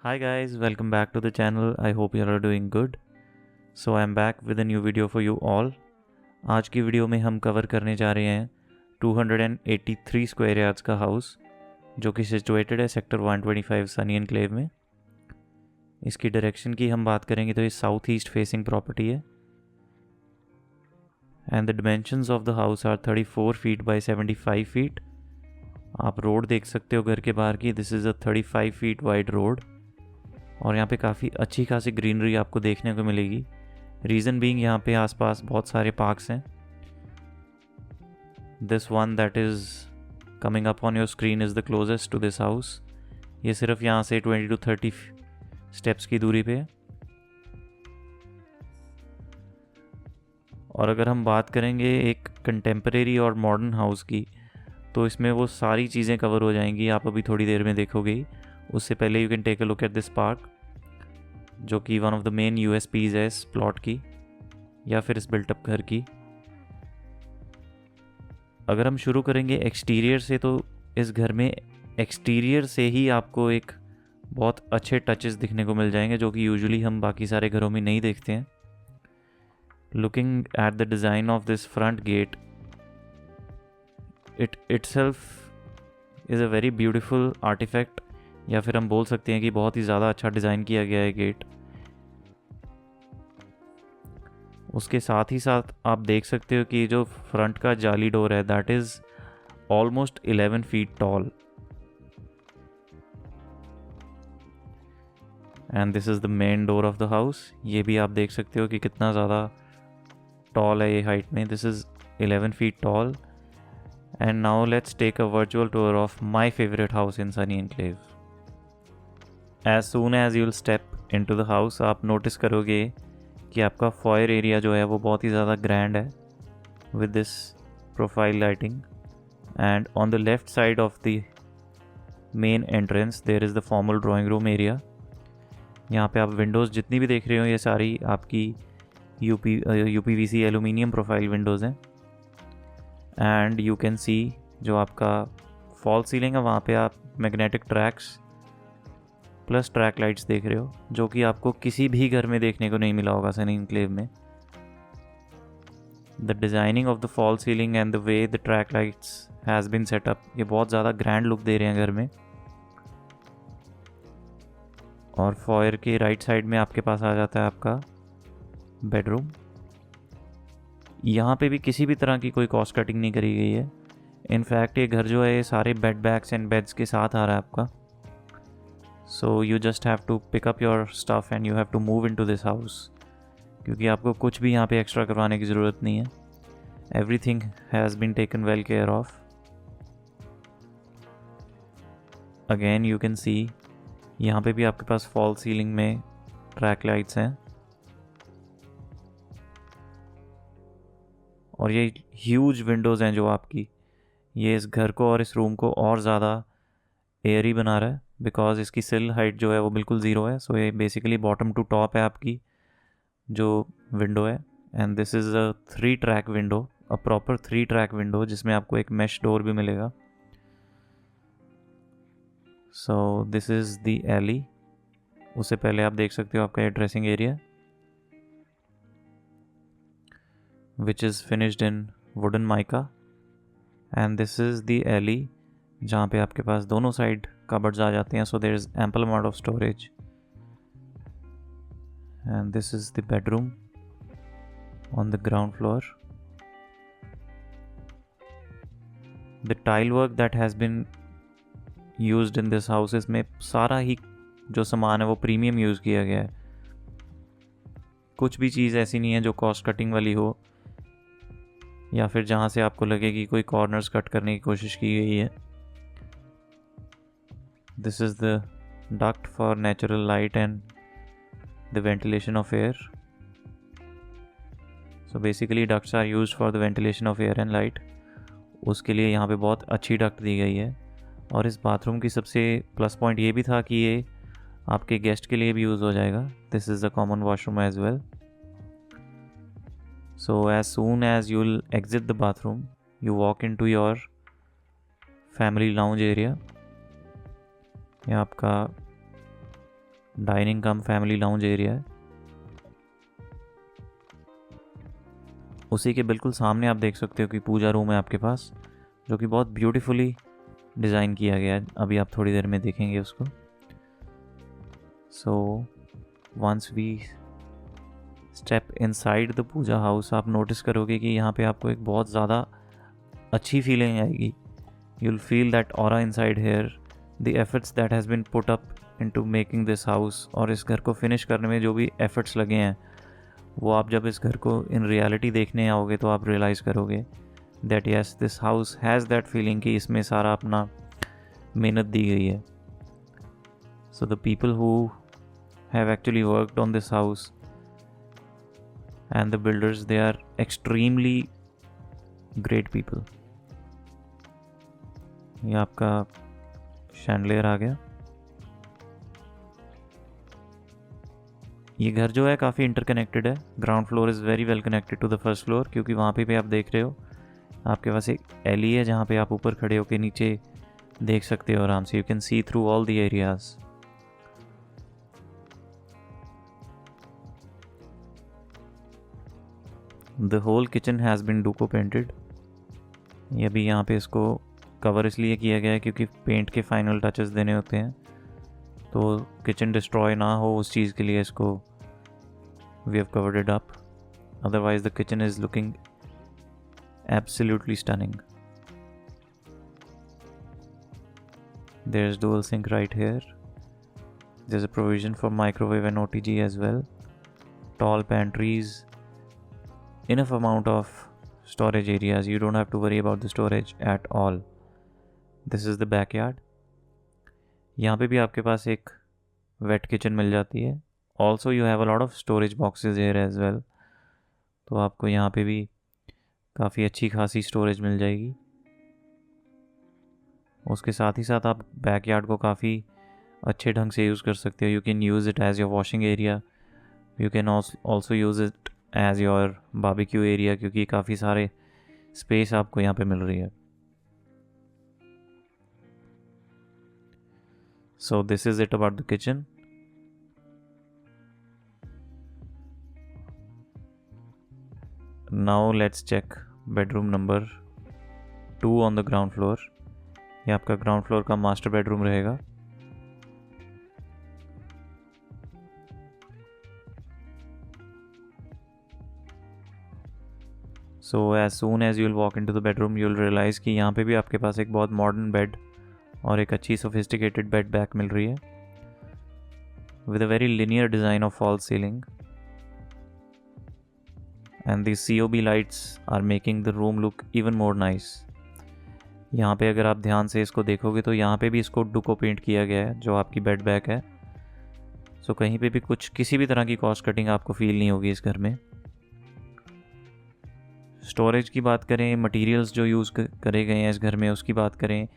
Hi guys, welcome back to the channel. I hope you are doing good. So I'm back with a new video for you all. आज की video में हम cover करने जा रहे हैं 283 square yards का हाउस जो कि सिचुएटेड है सेक्टर 125 सनी एनक्लेव में। इसकी डायरेक्शन की हम बात करेंगे तो ये साउथ ईस्ट फेसिंग प्रॉपर्टी है and the dimensions of the house are 34 feet by 75 feet. आप रोड देख सकते हो घर के बाहर की। This is a 35 feet wide road और यहाँ पे काफ़ी अच्छी खासी ग्रीनरी आपको देखने को मिलेगी। रीज़न बीइंग यहाँ पे आसपास बहुत सारे पार्क्स हैं। This one that is coming up on your screen is the closest to this house. ये सिर्फ यहाँ से 20 to 30 स्टेप्स की दूरी पे है। और अगर हम बात करेंगे एक कंटेम्परेरी और मॉडर्न हाउस की तो इसमें वो सारी चीज़ें कवर हो जाएंगी, आप अभी थोड़ी देर में देखोगे। उससे पहले you can take a look at this park जो कि one of the main USPs है इस प्लॉट की या फिर इस बिल्टअप घर की। अगर हम शुरू करेंगे एक्सटीरियर से तो इस घर में एक्सटीरियर से ही आपको एक बहुत अच्छे टचेस दिखने को मिल जाएंगे जो कि यूजुअली हम बाकी सारे घरों में नहीं देखते हैं। Looking at the design of this front gate, it itself is a very beautiful artifact, या फिर हम बोल सकते हैं कि बहुत ही ज़्यादा अच्छा डिज़ाइन किया गया है गेट। उसके साथ ही साथ आप देख सकते हो कि जो फ्रंट का जाली डोर है that is almost 11 feet tall and this is the main door of the house. ये भी आप देख सकते हो कि कितना ज़्यादा टॉल है ये हाइट में। This is 11 feet tall. And now let's take a virtual tour of my favourite house in Sunny Enclave. As soon as you'll step into the house आप नोटिस करोगे कि आपका फॉयर एरिया जो है वो बहुत ही ज़्यादा ग्रैंड है with this profile lighting. And on the left side of the main entrance there is the formal drawing room area. यहाँ पे आप विंडोज़ जितनी भी देख रहे हो ये सारी आपकी यूपीवीसी एलुमिनियम प्रोफाइल विंडोज़ हैं। एंड यू कैन सी जो आपका फॉल सीलिंग है वहाँ पे आप magnetic tracks plus track lights देख रहे हो जो कि आपको किसी भी घर में देखने को नहीं मिला होगा सनी एनक्लेव में। The designing of the fall ceiling and the way the track lights has been set up, ये बहुत ज़्यादा ग्रैंड लुक दे रहे हैं घर में। और फॉयर के राइट साइड में आपके पास आ जाता है आपका बेडरूम। यहाँ पे भी किसी भी तरह की कोई कॉस्ट कटिंग नहीं करी गई है। इनफैक्ट ये घर जो है ये सारे बेड बैग्स एंड बेड्स के साथ आ रहा है आपका। So you just have to pick up your stuff and you have to move into this house, क्योंकि आपको कुछ भी यहाँ पे एक्स्ट्रा करवाने की ज़रूरत नहीं है। Everything has been taken well care of. Again you can see यहाँ पे भी आपके पास फॉल सीलिंग में ट्रैक लाइट्स हैं और ये ह्यूज विंडोज़ हैं जो आपकी ये इस घर को और इस रूम को और ज़्यादा एयरी बना रहा है बिकॉज इसकी सिल हाइट जो है वो बिल्कुल ज़ीरो है। सो ये बेसिकली बॉटम टू टॉप है आपकी जो विंडो है। And this is a 3 track window, a proper 3 track window जिसमें आपको एक मैश डोर भी मिलेगा। So this is the alley. उससे पहले आप देख सकते हो आपका ये dressing area which is finished in wooden mica. And this is the alley जहाँ पे आपके पास दोनों साइड कबर्ड्स आ जाते हैं। So there is ample amount of storage. And this is the bedroom on the ground floor. The tile work that has been used in this house, इसमें सारा ही जो सामान है वो प्रीमियम यूज़ किया गया है। कुछ भी चीज़ ऐसी नहीं है जो कॉस्ट कटिंग वाली हो या फिर जहाँ से आपको लगे कि कोई कॉर्नर्स कट करने की कोशिश की गई है। This is the duct for natural light and the ventilation of air. So basically ducts are used for the ventilation of air and light. उसके लिए यहाँ पे बहुत अच्छी डक्ट दी गई है। और इस बाथरूम की सबसे प्लस पॉइंट ये भी था कि ये आपके गेस्ट के लिए भी यूज़ हो जाएगा। This is the common washroom as well. So as soon as you'll exit the bathroom, you walk into your family lounge area. ये आपका डाइनिंग कम फैमिली लाउंज एरिया है। उसी के बिल्कुल सामने आप देख सकते हो कि पूजा रूम है आपके पास, जो कि बहुत ब्यूटीफुली डिज़ाइन किया गया है। अभी आप थोड़ी देर में देखेंगे उसको। So once we step inside the puja house, आप नोटिस करोगे कि यहाँ पे आपको एक बहुत ज़्यादा अच्छी फीलिंग आएगी। You'll feel that aura inside here, the efforts that has been put up into making this house, और इस घर को फिनिश करने में जो भी efforts लगे हैं वो आप जब इस घर को in reality देखने आओगे तो आप realize करोगे that yes, this house has that feeling कि इसमें सारा अपना मेहनत दी गई है। So the people who have actually worked on this house and the builders, they are extremely great people। ये आपका शैंडलियर आ गया। ये घर जो है काफ़ी इंटरकनेक्टेड है। Ground floor is very well connected to the first floor, क्योंकि वहाँ पे भी आप देख रहे हो आपके पास एक एली है जहाँ पे आप ऊपर खड़े होकर नीचे देख सकते हो आराम से। You can see through all the areas. The whole kitchen has been Duco painted. ये भी यहाँ पे इसको कवर इसलिए किया गया है क्योंकि पेंट के फाइनल टचेस देने होते हैं, तो किचन डिस्ट्रॉय ना हो उस चीज़ के लिए इसको we have covered it up. Otherwise the kitchen is looking absolutely stunning. There is dual sink right here. There is a provision for microwave and OTG as well. Tall pantries, enough amount of storage areas. You don't have to worry about the storage at all. This is the backyard. यहाँ पे भी आपके पास एक wait kitchen मिल जाती है। Also you have a lot of storage boxes here as well. तो आपको यहाँ पे भी काफ़ी अच्छी खासी स्टोरेज मिल जाएगी। उसके साथ ही साथ आप बैकयार्ड को काफ़ी अच्छे ढंग से यूज़ कर सकते हो। You can use it as your washing area. You can also use it as your barbecue area, क्योंकि काफ़ी सारे स्पेस आपको यहाँ पे मिल रही है। So this is it about the kitchen. Now let's check bedroom number 2 on the ground floor. ये आपका ग्राउंड फ्लोर का मास्टर बेडरूम रहेगा। So as soon as you'll walk into the bedroom, you'll realize कि यहाँ पे भी आपके पास एक बहुत मॉडर्न बेड और एक अच्छी सोफिस्टिकेटेड बेड बैक मिल रही है with a very linear design of false ceiling, and these COB lights are making the room look even more nice. यहाँ पे अगर आप ध्यान से इसको देखोगे तो यहाँ पे भी इसको डुको पेंट किया गया है जो आपकी बेड बैक है। सो कहीं पे भी कुछ किसी भी तरह की कॉस्ट कटिंग आपको फील नहीं होगी इस घर में। स्टोरेज की बात करें, मटेरियल्स जो यूज़ करे गए हैं इस घर में उसकी बात करें,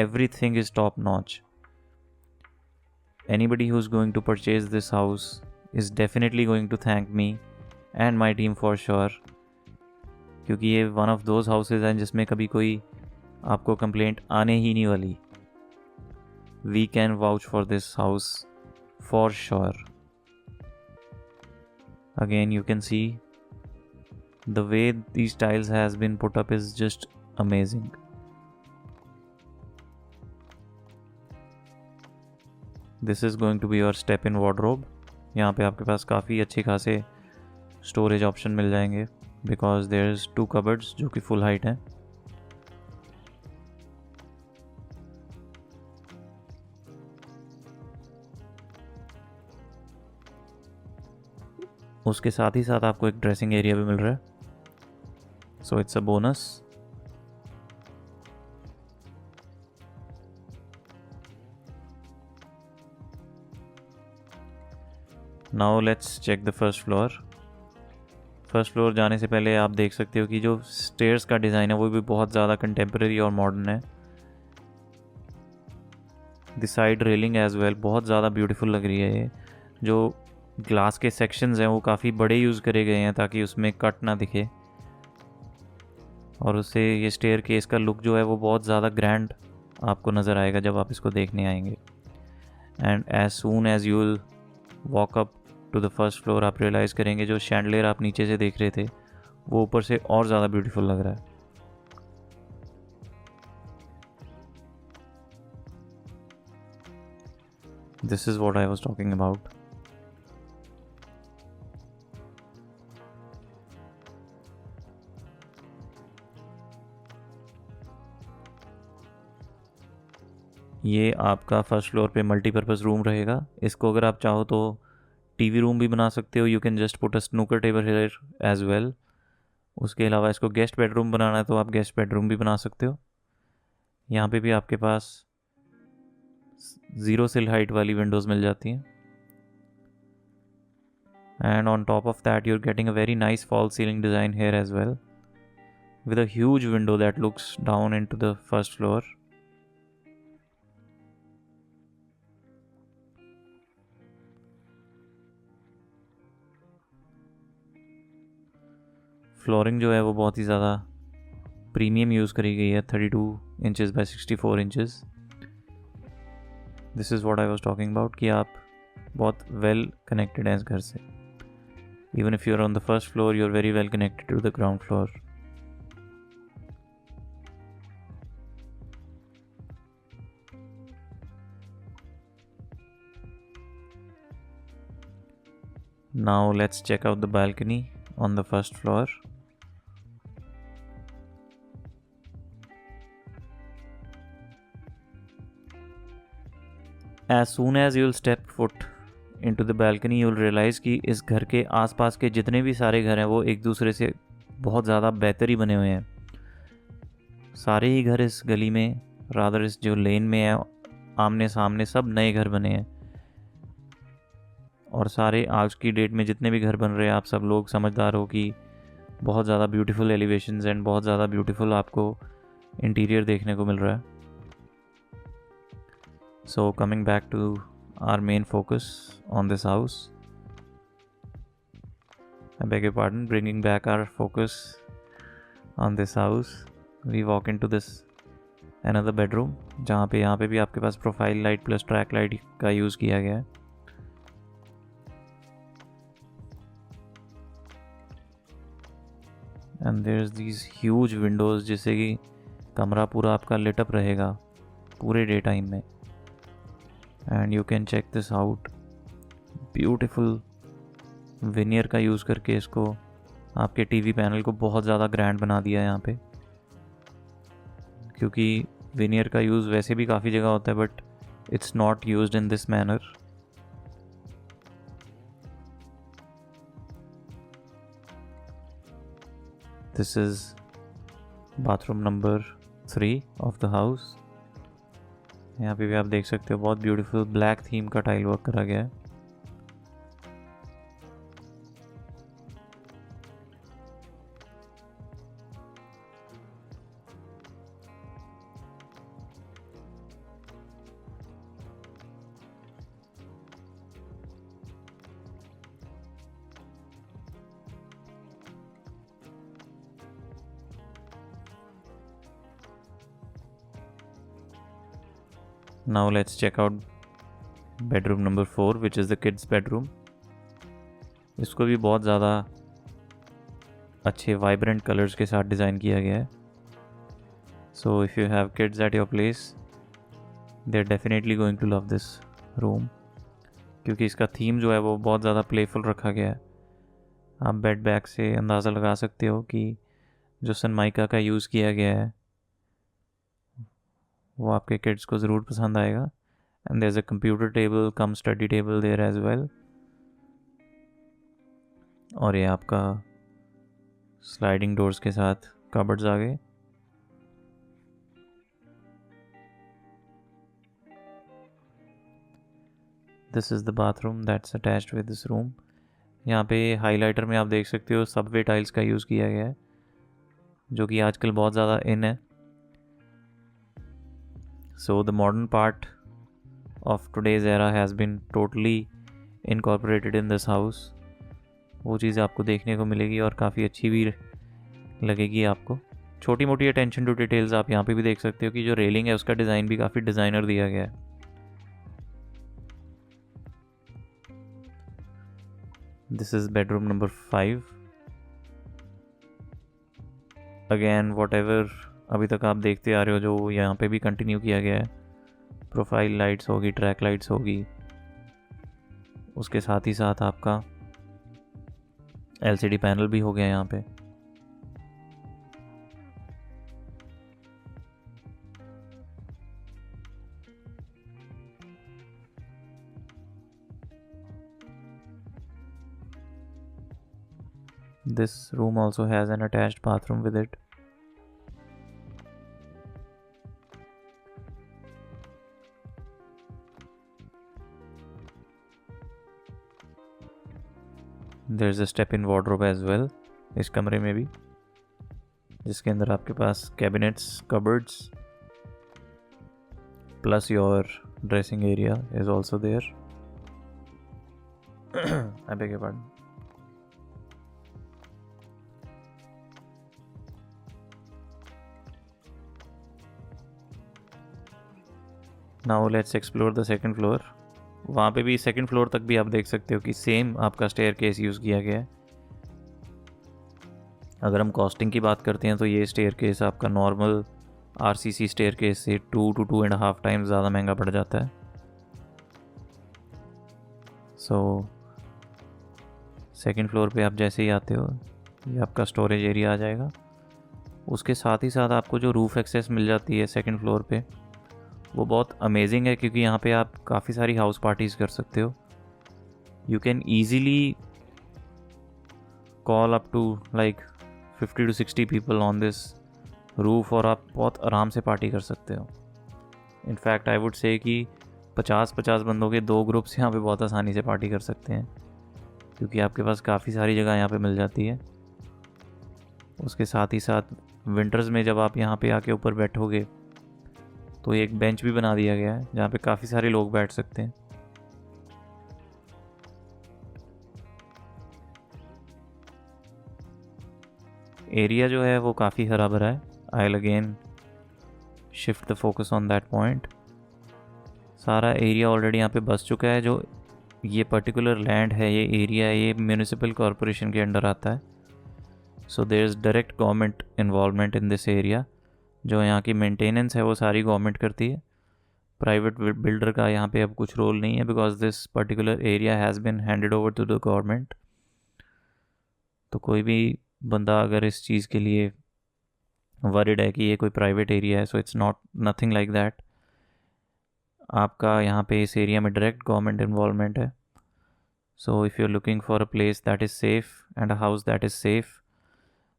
everything is top notch. Anybody who's going to purchase this house is definitely going to thank me and my team for sure, क्योंकि ये one of those houses हैं जिसमें कभी कोई आपको कंप्लेंट आने ही नहीं वाली। We can vouch for this house for sure. Again, you can see the way these tiles has been put up is just amazing. This is going to be your step in wardrobe. यहाँ पे आपके पास काफ़ी अच्छे खासे storage option मिल जाएंगे because there is 2 cupboards जो कि full height हैं। उसके साथ ही साथ आपको एक ड्रेसिंग एरिया भी मिल रहा है, so it's a bonus. Now let's check the first floor. First floor जाने से पहले आप देख सकते हो कि जो स्टेयर्स का डिज़ाइन है वो भी बहुत ज़्यादा कंटेम्प्रेरी और मॉडर्न है। The side railing as well बहुत ज़्यादा ब्यूटीफुल लग रही है। ये जो ग्लास के सेक्शंस हैं वो काफ़ी बड़े यूज़ करे गए हैं ताकि उसमें कट ना दिखे, और उससे ये स्टेयर केस का लुक जो है वो बहुत ज़्यादा ग्रैंड आपको नज़र आएगा जब आप इसको देखने आएंगे। And as soon as you will walk up to the first floor आप रियलाइज़ करेंगे जो शैंडलियर आप नीचे से देख रहे थे वो ऊपर से और ज़्यादा ब्यूटीफुल लग रहा है। This is what I was talking about. ये आपका फर्स्ट फ्लोर पे मल्टीपर्पज़ रूम रहेगा। इसको अगर आप चाहो तो टीवी रूम भी बना सकते हो। You can just put a snooker table here as well. उसके अलावा इसको गेस्ट बेडरूम बनाना है तो आप गेस्ट बेडरूम भी बना सकते हो। यहाँ पे भी आपके पास 0 सिल हाइट वाली विंडोज़ मिल जाती हैं। And on top of that you are getting a very nice fall ceiling design here as well with a huge window that looks down into the first floor. Flooring जो है वो बहुत ही ज़्यादा premium use करी गई है, 32 inches by 64 inches. This is what I was talking about कि आप बहुत वेल कनेक्टेड हैं इस घर से। Even if you are on the first floor you are very well connected to the ground floor. Now let's check out the balcony on the first floor. As soon as you'll step foot into the balcony you'll realize कि इस घर के आसपास के जितने भी सारे घर हैं वो एक दूसरे से बहुत ज़्यादा बेहतर ही बने हुए हैं। सारे ही घर इस गली में रादर इस जो लेन में है आमने सामने सब नए घर बने हैं। और सारे आज की डेट में जितने भी घर बन रहे हैं आप सब लोग समझदार हो कि बहुत ज़्यादा ब्यूटीफुल एलिवेशंस एंड बहुत ज़्यादा ब्यूटीफुल आपको इंटीरियर देखने को मिल रहा है। So coming back to our main focus on this house, I beg your pardon, bringing back our focus on this house, we walk in to this another bedroom जहाँ पे यहाँ पे भी आपके पास profile light plus track light का use किया गया है। And there is these huge windows जिससे कि कमरा पूरा आपका लिटअप रहेगा पूरे डे टाइम में। And you can check this out, beautiful veneer का यूज़ करके इसको आपके टीवी पैनल को बहुत ज़्यादा ग्रैंड बना दिया है यहाँ पे, क्योंकि विनियर का यूज़ वैसे भी काफ़ी जगह होता है but it's not used in this manner. This is bathroom number 3 of the house. यहाँ पे भी आप देख सकते हो बहुत ब्यूटीफुल ब्लैक थीम का टाइल वर्क करा गया है। Now let's check out bedroom number 4 which is the kids bedroom. इसको भी बहुत ज़्यादा अच्छे वाइब्रेंट कलर्स के साथ डिज़ाइन किया गया है। So if you have kids at your place they are definitely going to love this room, क्योंकि इसका थीम जो है वो बहुत ज़्यादा प्लेफुल रखा गया है। आप बेड बैग से अंदाज़ा लगा सकते हो कि जो सनमाइका का यूज़ किया गया है वो आपके किड्स को ज़रूर पसंद आएगा। And there is a computer table cum study table there as well. और ये आपका स्लाइडिंग डोर्स के साथ कबर्ड्स आ गए। This is the bathroom that's attached with this room. यहाँ पे हाइलाइटर में आप देख सकते हो सबवे टाइल्स का यूज़ किया गया है जो कि आजकल बहुत ज़्यादा इन है। So the modern part of today's era has been totally incorporated in this house. वो चीज़ आपको देखने को मिलेगी और काफ़ी अच्छी भी लगेगी आपको। छोटी मोटी अटेंशन टू डिटेल्स आप यहाँ पे भी देख सकते हो कि जो रेलिंग है उसका डिज़ाइन भी काफ़ी डिज़ाइनर दिया गया है। This is bedroom number 5. Again whatever अभी तक आप देखते आ रहे हो जो यहाँ पे भी कंटिन्यू किया गया है. प्रोफाइल लाइट्स होगी, ट्रैक लाइट्स होगी, उसके साथ ही साथ आपका LCD पैनल भी हो गया यहाँ पे. This room also has an attached bathroom with it. There's a step-in wardrobe as well इस कमरे में भी, जिसके अंदर आपके पास cabinets, cupboards, plus your dressing area is also there. I beg your pardon. Now let's explore the second floor. वहाँ पे भी सेकंड फ्लोर तक भी आप देख सकते हो कि सेम आपका स्टेयरकेस यूज़ किया गया है. अगर हम कॉस्टिंग की बात करते हैं तो ये स्टेयरकेस आपका नॉर्मल RCC स्टेयरकेस से 2 to 2.5 टाइम्स ज़्यादा महंगा पड़ जाता है. सो सेकंड फ्लोर पे आप जैसे ही आते हो ये आपका स्टोरेज एरिया आ जाएगा. उसके साथ ही साथ आपको जो रूफ़ एक्सेस मिल जाती है सेकंड फ्लोर पे वो बहुत अमेजिंग है, क्योंकि यहाँ पे आप काफ़ी सारी हाउस पार्टीज़ कर सकते हो. You can easily call up to like 50 to 60 people on this roof, और आप बहुत आराम से पार्टी कर सकते हो. इनफैक्ट आई वुड से कि 50-50 बंदों के 2 ग्रुप्स यहाँ पे बहुत आसानी से पार्टी कर सकते हैं, क्योंकि आपके पास काफ़ी सारी जगह यहाँ पे मिल जाती है. उसके साथ ही साथ विंटर्स में जब आप यहाँ पे आके ऊपर बैठोगे तो एक बेंच भी बना दिया गया है जहाँ पे काफ़ी सारे लोग बैठ सकते हैं. एरिया जो है वो काफ़ी हरा भरा है. I will again shift the focus on that point. सारा एरिया ऑलरेडी यहाँ पे बस चुका है. जो ये पर्टिकुलर लैंड है, ये एरिया है, ये म्यूनिसिपल कॉरपोरेशन के अंडर आता है. So there is direct government involvement in this area. जो यहाँ की मेंटेनेंस है वो सारी गवर्नमेंट करती है. प्राइवेट बिल्डर का यहाँ पे अब कुछ रोल नहीं है, because this particular area has been handed over to the government. तो कोई भी बंदा अगर इस चीज़ के लिए वरिड है कि ये कोई प्राइवेट एरिया है, so it's not nothing like that. आपका यहाँ पे इस एरिया में डायरेक्ट गवर्नमेंट इन्वॉल्वमेंट है. So if you are looking for a place that is safe and a house that is safe,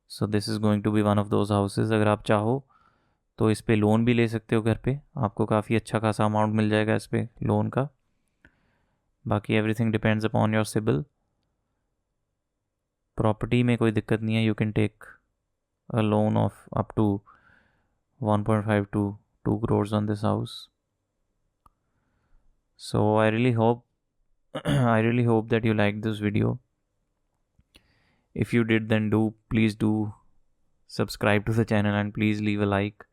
so this is going to be one of those houses. अगर आप चाहो तो इस पे loan भी ले सकते हो घर पे. आपको काफ़ी अच्छा खासा अमाउंट मिल जाएगा इस पे लोन का. बाकी everything depends upon your CIBIL. Property में कोई दिक्कत नहीं है. You can take a loan of up to 1.5 to 2 crores on this house. So I really hope that you liked this video. If you did, then please do subscribe to the channel and please leave a like,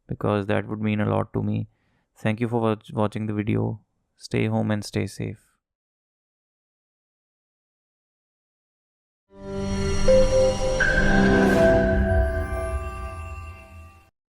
because that would mean a lot to me. Thank you for watching the video. Stay home and stay safe.